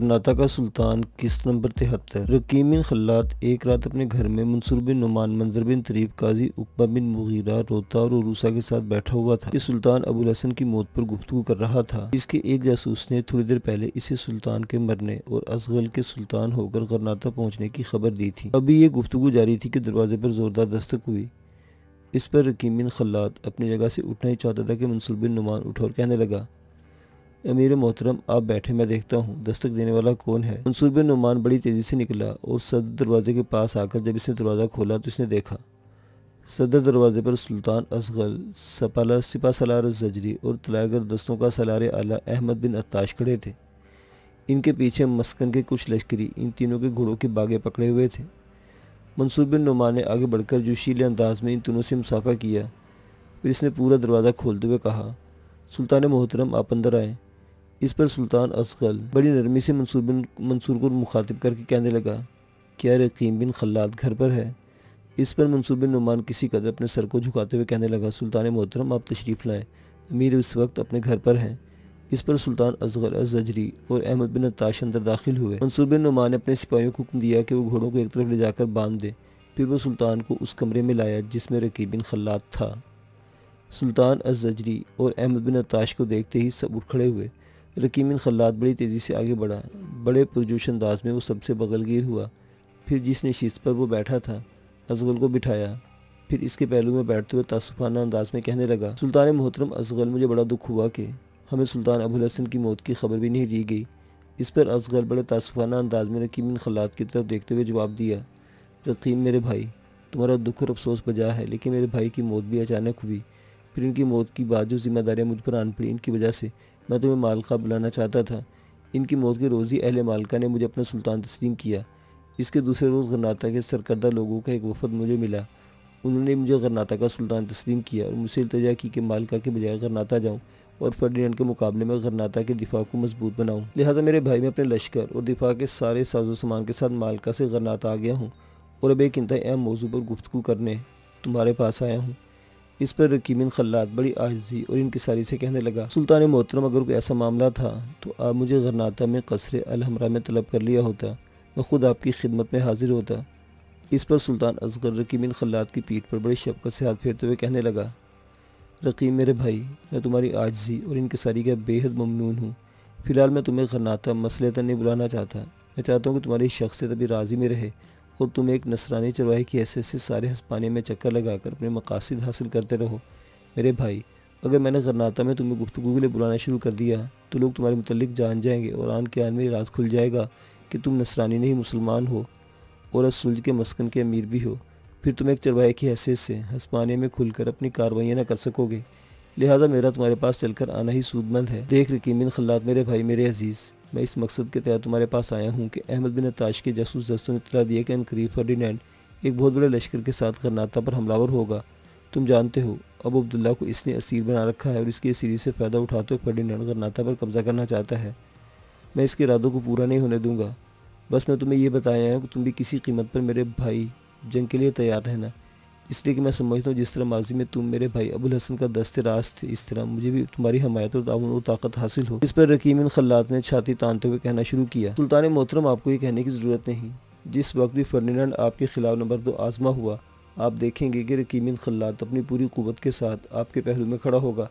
गरनाता का सुल्तान किस्त नंबर 73। रकीम बिन खल्लात एक रात अपने घर में मंसूर बिन नुमान, मंजर बिन तरीफ, काजी उकबा बिन मुगीरा, रोता और उरूसा के साथ बैठा हुआ था कि सुल्तान अबुल हसन की मौत पर गुफ्तगू कर रहा था। इसके एक जासूस ने थोड़ी देर पहले इसे सुल्तान के मरने और असगल के सुल्तान होकर गरनाता पहुँचने की खबर दी थी। अभी ये गुफ्तगू जारी थी कि दरवाजे पर जोरदार दस्तक हुई। इस पर रकीम बिन खल्लात अपनी जगह से उठना ही चाहता था कि मंसूर बिन नुमान उठा और कहने लगा, अमीर मोहतरम आप बैठे, मैं देखता हूँ दस्तक देने वाला कौन है। मंसूर बिन नुमान बड़ी तेजी से निकला और सदर दरवाजे के पास आकर जब इसने दरवाज़ा खोला तो इसने देखा सदर दरवाजे पर सुल्तान असगल, सिपा सलार जजरी और तलागर दस्तों का सलार आला अहमद बिन अत्ताश खड़े थे। इनके पीछे मस्कन के कुछ लश्करी इन तीनों के घोड़ों के बागे पकड़े हुए थे। मंसूर बिन नुमान ने आगे बढ़कर जोशीले अंदाज में इन तीनों से मुसाफा किया। फिर इसने पूरा दरवाज़ा खोलते हुए कहा, सुल्तान मोहतरम आप अंदर आए। इस पर सुल्तान असगल बड़ी नरमी से मंसूर को मुखातिब करके कहने लगा, क्या रकीम बिन खल्लात घर पर है। इस पर मंसूर बिन नुमान किसी कदर अपने सर को झुकाते हुए कहने लगा, सुल्तान मोहतरम आप तशरीफ़ लाएँ, अमीर इस वक्त अपने घर पर हैं। इस पर सुल्तान असगल, अज़जरी और अहमद बिन अत्ताश अंदर दाखिल हुए। मंसूर बिन नुमान ने अपने सिपाहियों को हुक्म दिया कि वो घोड़ों को एक तरफ ले जाकर बांध दे। फिर वो सुल्तान को उस कमरे में लाया जिसमें रकीब बिन खल्लात था। सुल्तान अज़जरी और अहमद बिन अत्ताश को देखते ही सब उठ खड़े हुए। रकीम बिन खल्लात बड़ी तेज़ी से आगे बढ़ा। बड़े पुरजोश अंदाज में वो सबसे बगलगीर हुआ। फिर जिस नशिस्त पर वो बैठा था असगल को बिठाया। फिर इसके पहलू में बैठते हुए तासुफाना अंदाज में कहने लगा, सुल्तान मोहतरम असगल, मुझे बड़ा दुख हुआ कि हमें सुल्तान अबुल हसन की मौत की खबर भी नहीं दी गई। इस पर असगल बड़े तासुफाना अंदाज में रकीम बिन खल्लात की तरफ देखते हुए जवाब दिया, रकीम मेरे भाई, तुम्हारा दुख और अफसोस बजा है, लेकिन मेरे भाई की मौत भी अचानक हुई। फिर इनकी मौत की बाद जो जिम्मेदारियाँ मुझ पर आन पड़ी, इनकी वजह से मैं तुम्हें मालका बुलाना चाहता था। इनकी मौत के रोज़ ही अहले मालका ने मुझे अपना सुल्तान तस्लीम किया। इसके दूसरे रोज़ गरनाता के सरकर्दा लोगों का एक वफद मुझे मिला। उन्होंने मुझे गरनाता का सुल्तान तस्लीम किया और मुझसे इल्तजा की कि मालका के बजाय गरनाता जाऊँ और फर्डिनेंड के मुकाबले में गरनाता के दिफा को मजबूत बनाऊँ। लिहाजा मेरे भाई, मैं अपने लश्कर और दिफा के सारे साजो सामान के साथ मालका से गरनाता आ गया हूँ और अब एक इंतहाई अहम मौजू पर गुफ्तगू करने तुम्हारे पास आया हूँ। इस पर रकीम बिन खल्लात बड़ी आजिज़ी और इनकिसारी से कहने लगा, सुल्तान मोहतरम, अगर कोई ऐसा मामला था तो आप मुझे गरनाता में कसरे अल हमरा में तलब कर लिया होता, मैं खुद आपकी खिदमत में हाजिर होता। इस पर सुल्तान असगर रकीम बिन खल्लात की पीठ पर बड़ी शफ़क़त से हाथ फेरते हुए कहने लगा, रकीम मेरे भाई, मैं तुम्हारी आजिज़ी और इनकिसारी का बेहद ममनून हूँ। फ़िलहाल मैं तुम्हें गरनाता मसलतन नहीं बुलाना चाहता। मैं चाहता हूँ कि तुम्हारी शख्सियत अभी राज़ी में रहे और तुम एक नसरानी चरवाहे की हैसियत से सारे हस्पाने में चक्कर लगाकर अपने मकासद हासिल करते रहो। मेरे भाई, अगर मैंने गरनाता में तुम्हें गुफ्तगू के लिए बुलाना शुरू कर दिया तो लोग तुम्हारे मुतल्लिक जान जाएंगे और आन के आन में राज खुल जाएगा कि तुम नसरानी नहीं मुसलमान हो और असुलझ के मस्कन के अमीर भी हो। फिर तुम एक चरवाहे की हैसियत से हस्पाने में खुलकर अपनी कार्रवाइयाँ न कर सकोगे। लिहाजा मेरा तुम्हारे पास चलकर आना ही सूदमंद है। देख रकीम बिन खल्लात मेरे भाई, मेरे अजीज़, मैं इस मकसद के तहत तुम्हारे पास आया हूँ कि अहमद बिन अत्ताश के जासूस दस्तों ने इत्तला दिया कि अनकरीब फर्डिनेंड एक बहुत बड़े लश्कर के साथ गरनाता पर हमलावर होगा। तुम जानते हो अब अब्दुल्ला को इसने असीर बना रखा है और इसकी असीरी से फ़ायदा उठाते हुए फर्डिनेंड गरनाता पर कब्जा करना चाहता है। मैं इसके इरादों को पूरा नहीं होने दूंगा। बस मैं तुम्हें ये बताया है कि तुम भी किसी कीमत पर मेरे भाई जंग के लिए तैयार रहना, इसलिए कि मैं समझता हूँ जिस तरह माजी में तुम मेरे भाई अबुल हसन का दस्ते राज थे, इस तरह मुझे भी तुम्हारी हमायत और ताउन और ताकत हासिल हो। इस पर रकीम बिन खल्लात ने छाती तानते हुए कहना शुरू किया, सुल्तान मोहतरम, आपको ये कहने की ज़रूरत नहीं। जिस वक्त भी फर्डिनेंड आपके खिलाफ नंबर 2 आजमा हुआ, आप देखेंगे कि रकीम बिन खल्लात अपनी पूरी क़ुव्वत के साथ आपके पहलू में खड़ा होगा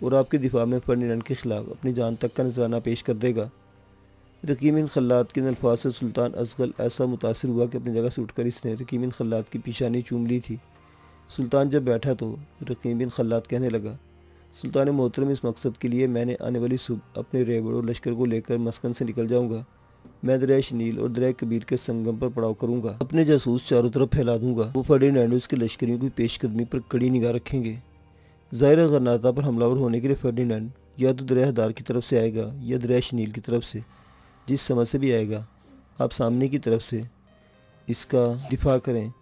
और आपके दिफा में फर्डिनेंड के खिलाफ अपनी जान तक का नजराना पेश कर देगा। रकीम बिन खल्लात के अल्फाज से सुल्तान असगल ऐसा मुतासिर हुआ कि अपनी जगह से उठकर इसने रकीम बिन खल्लात की पेशानी चूम ली थी। सुल्तान जब बैठा तो रकीम बिन खल्लात कहने लगा, सुल्तान मोहतरम, इस मकसद के लिए मैंने आने वाली सुबह अपने रेबड़ और लश्कर को लेकर मस्कन से निकल जाऊंगा। मैं दरिया शनील और दरिया कबीर के संगम पर पड़ाव करूंगा। अपने जासूस चारों तरफ फैला दूंगा। वो फर्डिनेंड के लश्करियों की पेशकदमी पर कड़ी निगाह रखेंगे। ज़ाहिर गरनाता पर हमलावर होने के लिए फर्डिनेंड या तो दरिया हदार की तरफ से आएगा या दरिया शनील की तरफ से। जिस समझ से भी आएगा, आप सामने की तरफ से इसका दिफा करें।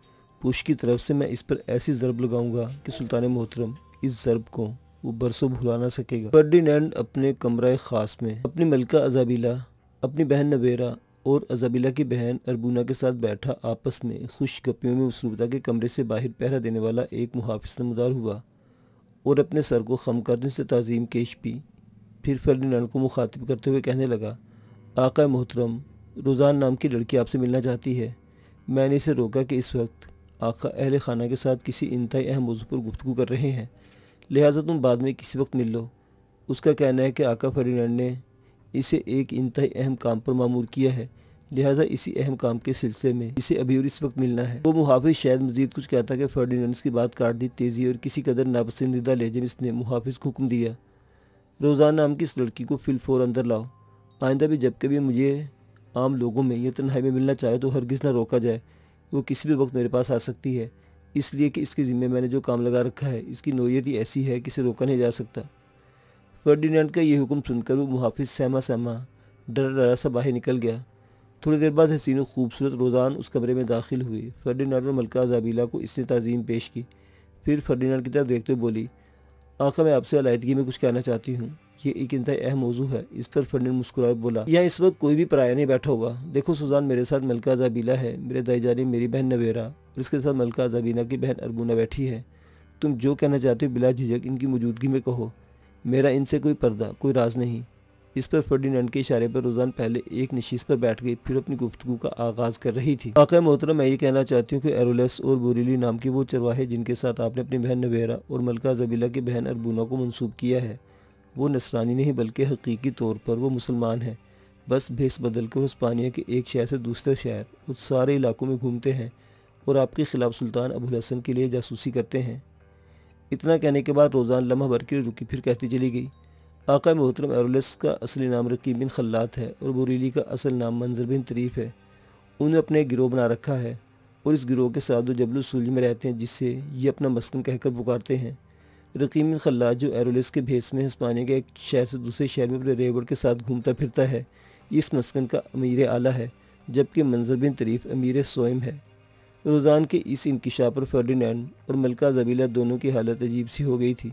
पुश की तरफ से मैं इस पर ऐसी ज़रब लगाऊंगा कि सुल्तान मोहतरम इस ज़रब को वो बरसों भुला ना सकेगा। फर्डिनेंड अपने कमरा ख़ास में अपनी मलका अज़ाबिला, अपनी बहन नबेरा और अज़ाबिला की बहन अरबूना के साथ बैठा आपस में खुश गप्पियों में मसरूफ़ के कमरे से बाहर पहरा देने वाला एक मुहाफ़िज़ नमदार हुआ और अपने सर को खम करने से ताज़ीम केश भी। फिर फर्डिनेंड को मुखातिब करते हुए कहने लगा, आका मोहतरम, रोज़ान नाम की लड़की आपसे मिलना चाहती है। मैंने इसे रोका कि इस वक्त आका अहले खाना के साथ किसी इंतहाई अहम मौजू पर गुफ्तगू कर रहे हैं, लिहाजा तुम बाद में किसी वक्त मिल लो। उसका कहना है कि आका फर्डिनेंड ने इसे एक इंतहाई अहम काम पर मामूर किया है, लिहाजा इसी अहम काम के सिलसिले में इसे अभी और इस वक्त मिलना है। वो मुहाफिज शायद मजीद कुछ कहता कि फर्डिनेंड की बात काट दी तेज़ी और किसी कदर नापसंदीदा लहजे में इसने मुहाफिज को हुक्म दिया, रोज़ाना नाम की इस लड़की को फिलफौर अंदर लाओ। आइंदा भी जब कभी मुझे आम लोगों में या तन्हाई में मिलना चाहे तो हरगिज़ ना रोका जाए। वो किसी भी वक्त मेरे पास आ सकती है, इसलिए कि इसके ज़िम्मे मैंने जो काम लगा रखा है इसकी नौयत ही ऐसी है कि इसे रोका नहीं जा सकता। फर्डिनेंड का ये हुक्म सुनकर वो मुहाफिज सहमा सहमा डरा डरा सा बाहर निकल गया। थोड़ी देर बाद हसीन और खूबसूरत रोज़ान उस कमरे में दाखिल हुई। फर्डिनेंड और मलका ज़ाबीला को इसने ताज़ीम पेश की। फिर फर्डिनेंड की तरफ देखते हुए बोली, आका, मैं आपसे अलायदगी में कुछ कहना चाहती हूँ। ये एक इंतहाई अहम मौजू है। इस पर फर्डिनेंड मुस्कुराए बोला, यहाँ इस वक्त कोई भी पराया नहीं बैठा हुआ। देखो सुजान, मेरे साथ मलका ज़ाबीला है, मेरे दाई जानी मेरी बहन नवेरा और इसके साथ मलका ज़ाबीना की बहन अरबूना बैठी है। तुम जो कहना चाहते हो बिला झिझक इनकी मौजूदगी में कहो। मेरा इनसे कोई पर्दा, कोई राज नहीं। इस पर फर्डिनेंड के इशारे पर रोज़ान पहले एक नशीस पर बैठ गई, फिर अपनी गुफ्तगू का आगाज़ कर रही थी। आका मोहतरम, मैं ये कहना चाहती हूँ कि एरोलेस और बोरीली नाम के वो चरवाहे जिनके साथ आपने अपनी बहन नवेरा और मलका ज़बीला की बहन अरबूना को मंसूब किया है, वो नसरानी नहीं बल्कि हकीकी तौर पर वो मुसलमान हैं। बस भेस बदल कर उस्मानिया के एक शहर से दूसरे शहर उस सारे इलाकों में घूमते हैं और आपके खिलाफ सुल्तान अबुल हसन के लिए जासूसी करते हैं। इतना कहने के बाद रोज़ान लम्हा भर के रुकी, फिर कहती चली गई, आका मोहतरम, एरोलेस का असली नाम रकीब बिन खल्लात है और बोरीली का असल नाम मंजर बिन तरीफ है। उन्हें अपने गिरोह बना रखा है और इस गिरोह के साथ वो जबल सूली में रहते हैं, जिससे ये अपना मस्कन कहकर पुकारते हैं। रकीब बिन खल्लात जो एरोलेस के भेस में हिस्पानिया के एक शहर से दूसरे शहर में अपने रेवड़ के साथ घूमता फिरता है, इस मस्कन का अमीर आला है, जबकि मंजर बिन तरीफ अमीर सोइम है। रोज़ान के इस इंकिशाफ पर फर्डिनेंड और मलका ज़बीला दोनों की हालत अजीब सी हो गई थी।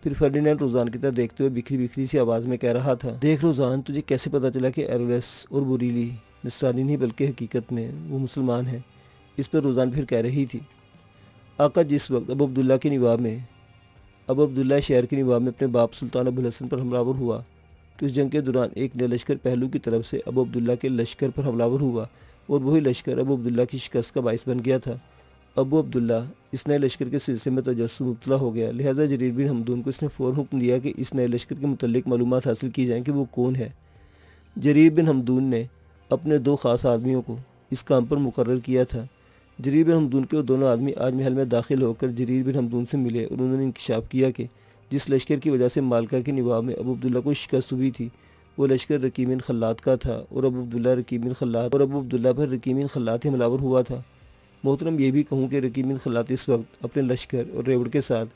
फिर फर्डिनेंड रोज़ान की तरफ देखते हुए बिखरी बिखरी सी आवाज़ में कह रहा था, देख रोज़ान, तुझे कैसे पता चला कि एरोलेस और बोरीली नसरानी नहीं बल्कि हकीकत में वो मुसलमान हैं। इस पर रोज़ान फिर कह रही थी, आका, जिस वक्त अबू अब्दुल्ला शहर के निवाब में अपने बाप सुल्तान अबुल हसन पर हमलावर हुआ, तो इस जंग के दौरान एक नया लश्कर पहलू की तरफ से अबू अब्दुल्ला के लश्कर पर हमलावर हुआ और वही लश्कर अबू अब्दुल्ला की शिकस्त का बाइस बन गया था। अबू अब्दुल्ला इस नए लश्कर के सिलसिले में तजस्सुस में मुब्तला हो गया, लिहाजा जरीर बिन हमदून को इसने फ़ौरन हुक्म दिया कि इस नए लश्कर के मुतल्लिक मालूमात हासिल की जाएँ कि वो कौन है। जरीर बिन हमदून ने अपने दो ख़ास आदमियों को इस काम पर मुकर्रर किया था। जरीर बिन हमदून के वो दोनों आदमी आज महल में दाखिल होकर जरीर बिन हमदून से मिले और उन्होंने इंकशाफ किया कि जिस लश्कर की वजह से मालका के निवाब में अबू अब्दुल्ला को शिकस्त हुई थी, वो लश्कर रकीब बिन खल्लात का था और अबू अब्दुल्ला पर रकीब बिन खल्लात ही हमलावर हुआ था। मोहतरम, ये भी कहूँ कि रकीब बिन खल्लात इस वक्त अपने लश्कर और रेवड़ के साथ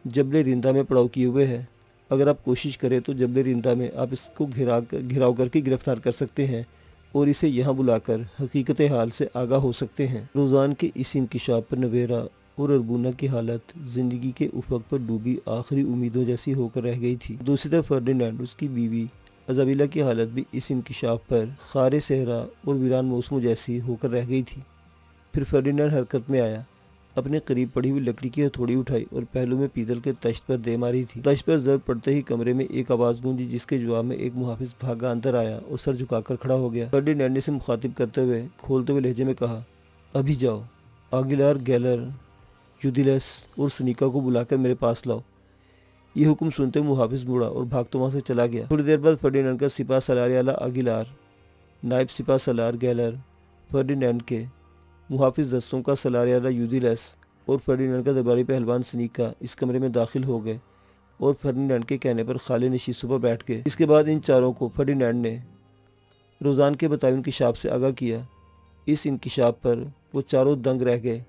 जबल रिंदा में पड़ाव किए हुए है। अगर आप कोशिश करें तो जबल रिंदा में आप इसको घिराव करके गिरफ्तार कर सकते हैं और इसे यहाँ बुलाकर हकीकत हाल से आगाह हो सकते हैं। रोज़ान के इस इंकिशाफ पर नवेरा और अरबूना की हालत ज़िंदगी के उफक पर डूबी आखिरी उम्मीदों जैसी होकर रह गई थी। दूसरी तरफ फर्डिनेंड, उसकी बीवी अज़ाबिला की हालत भी इस इंकिशाफ पर खारे सहरा और वीरान मौसमों जैसी होकर रह गई थी। फिर फर्डिनेंड हरकत में आया, अपने करीब पड़ी हुई लकड़ी की हथौड़ी उठाई और पहलू में पीतल के तश्त पर दे मारी थी। तश्त पर ज़रब पड़ते ही कमरे में एक आवाज़ गूंजी, जिसके जवाब में एक मुहाफिज भागा अंदर आया और सर झुकाकर खड़ा हो गया। फर्डिनेंड ने इसे मुखातिब करते हुए खोलते हुए लहजे में कहा, अभी जाओ, आगिलार, गैलर, यूदिलस और सनीका को बुलाकर मेरे पास लाओ। ये हुक्म सुनते हुए मुहाफिज मुड़ा और भागते वहाँ से चला गया। थोड़ी देर बाद फर्डिनेंड का सिपा सलार आला आगिलार, नायब सिपा सलार गैलर, फर्डिनेंड के मुहाफिज दस्तों का सलार आला यूदिलस और फर्डिनेंड का दरबारी पहलवान सनीका इस कमरे में दाखिल हो गए और फर्डिनेंड के कहने पर खाली नशीसों पर बैठ गए। इसके बाद इन चारों को फर्डिनेंड ने रोज़ान के बताए इंकिशाफ से आगाह किया। इस इंकिशाफ पर वो चारों दंग रह गए।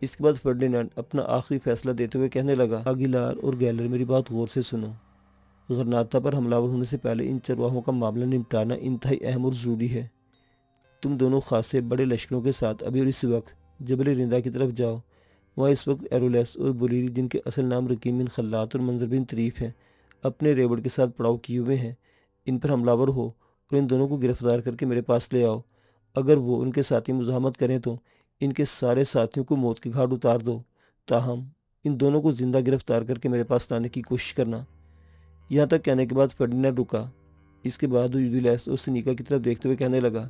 इसके बाद फर्डिनेंड अपना आखिरी फैसला देते हुए कहने लगा, आगिलार और गैलर, मेरी बात गौर से सुनो। गरनाता पर हमलावर होने से पहले इन चरवाहों का मामला निपटाना इंतहाई अहम और ज़रूरी है। तुम दोनों खासे बड़े लश्करों के साथ अभी और इस वक्त जबल रिंदा की तरफ जाओ। वहाँ इस वक्त एरोलेस और बोरीली, जिनके असल नाम रकीब बिन खल्लात और मंजर बिन तरीफ हैं, अपने रेवड़ के साथ पड़ाव किए हुए हैं। इन पर हमलावर हो और इन दोनों को गिरफ्तार करके मेरे पास ले आओ। अगर वो उनके साथी मुज़ाहमत करें तो इनके सारे साथियों को मौत के घाट उतार दो, ताहम इन दोनों को जिंदा गिरफ्तार करके मेरे पास लाने की कोशिश करना। यहाँ तक कहने के बाद फर्डिनेंड रुका इसके बाद वो यूदिलैस और सनीका की तरफ देखते हुए कहने लगा,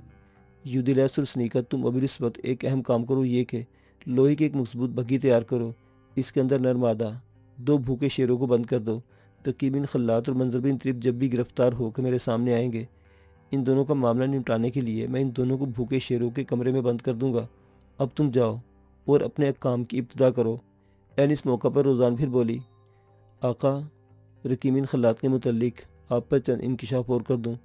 यूदिलैस और सनीका, तुम अभी इस वक्त एक अहम काम करो, ये कि लोहे की एक मजबूत बग्घी तैयार करो। इसके अंदर नर मादा 2 भूखे शेरों को बंद कर दो। रकीब बिन खल्लात और मंजर बिन तरीफ जब भी गिरफ्तार होकर मेरे सामने आएंगे, इन दोनों का मामला निपटाने के लिए मैं इन दोनों को भूखे शेरों के कमरे में बंद कर दूंगा। अब तुम जाओ और अपने काम की इब्तिदा करो। एन इस मौका पर रोज़ान फिर बोली, आका, रकीब बिन खल्लात के मुतल्लिक आप पर चंद इंकिशाफ और कर दूं।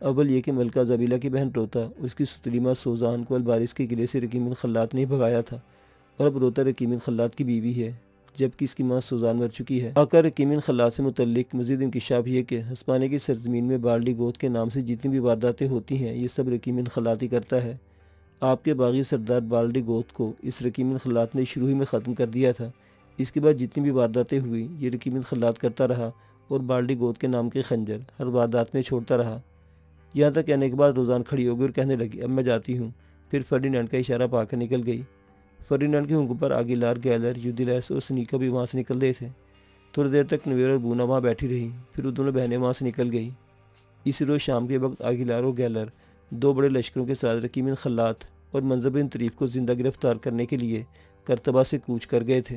अव्वल ये कि मलका ज़बीला की बहन रोता उसकी सुतली माँ सोजान को अलबारिस के किले से रकीब बिन खल्लात ने भगाया था, और अब रोता रकीब बिन खल्लात की बीवी है, जबकि इसकी माँ सोजान मर चुकी है। आका, रकीब बिन खल्लात से मुतल्लिक मज़ीद इंकिशाफ ये कि हस्पाने की सरजमीन में बाल्डी गोत के नाम से जितनी भी वारदातें होती हैं, ये सब रकीब बिन खल्लात ही करता है। आपके बागी सरदार बाल्डी गोत को इस रकीब बिन खल्लात ने शुरू ही में ख़त्म कर दिया था। इसके बाद जितनी भी वारदातें हुई, ये रकीब बिन खल्लात करता रहा और बाल्डी गोत के नाम के खंजर हर वारदात में छोड़ता रहा। यहाँ तक कहने के बाद रोज़ान खड़ी हो गई और कहने लगी, अब मैं जाती हूँ। फिर फर्डिनेंड का इशारा पाकर निकल गई। फर्डिनेंड के हुक्म पर आगिलार, गैलर, यूदिलैस और सनीका भी वहाँ से निकल रहे थे। थोड़ी देर तक नवेर और बूना वहाँ बैठी रही, फिर वो दोनों बहनें वहाँ से निकल गई। इसी रोज़ शाम के वक्त आगिलार और गैलर 2 बड़े लश्करों के साथ रकीब बिन खल्लात और मंजर बिन तरीफ को जिंदा गिरफ्तार करने के लिए करतबा से कूच कर गए थे।